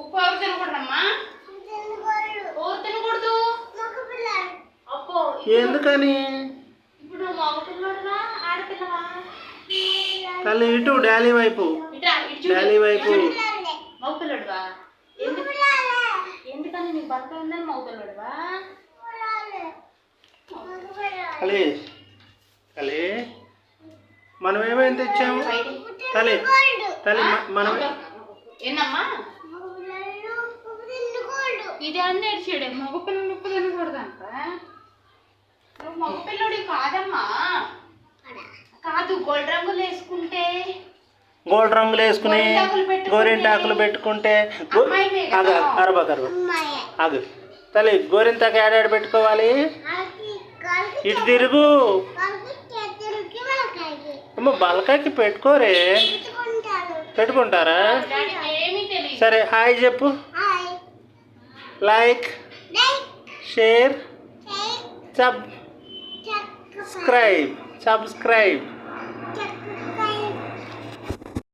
ఉప్పు ఎవరు తినకూడదమ్మా? ఎవరు తినకూడదు? అప్పో ఎందుకని? ఇప్పుడు మగ పిల్లడురా ఆడపిల్లవా? తల్లి ఇటు డాలీ వైపు, డాలీ వైపు. మగ పిల్లడువా? ఎందుకని నీకు బతక ఉందని మగ పిల్లడువా? తల్లి తల్లి మనం ఏమైనా తెచ్చాము? తల్లి తల్లి మనం ఏందమ్మా ఇది అన్నీ ఏడ్చాడు. మగ పిల్లలు ఉప్పు తినకూడదంట. నువ్వు మగ పిల్లడి కాదమ్మా. కాదు, గోల్డ్ రంగులు వేసుకుంటే, గోల్డ్ రంగులు వేసుకుని గోరింటాకులు పెట్టుకుంటే అరబకరు ఆగు తల్లి. గోరింటాకు ఏడాడు పెట్టుకోవాలి? ఇటు తిరుగు. అమ్మ బలకాయకి పెట్టుకోరే. పెట్టుకుంటారా? ఏమీ తెలియదు. సరే హాయ్ చెప్పు. Like, share, subscribe.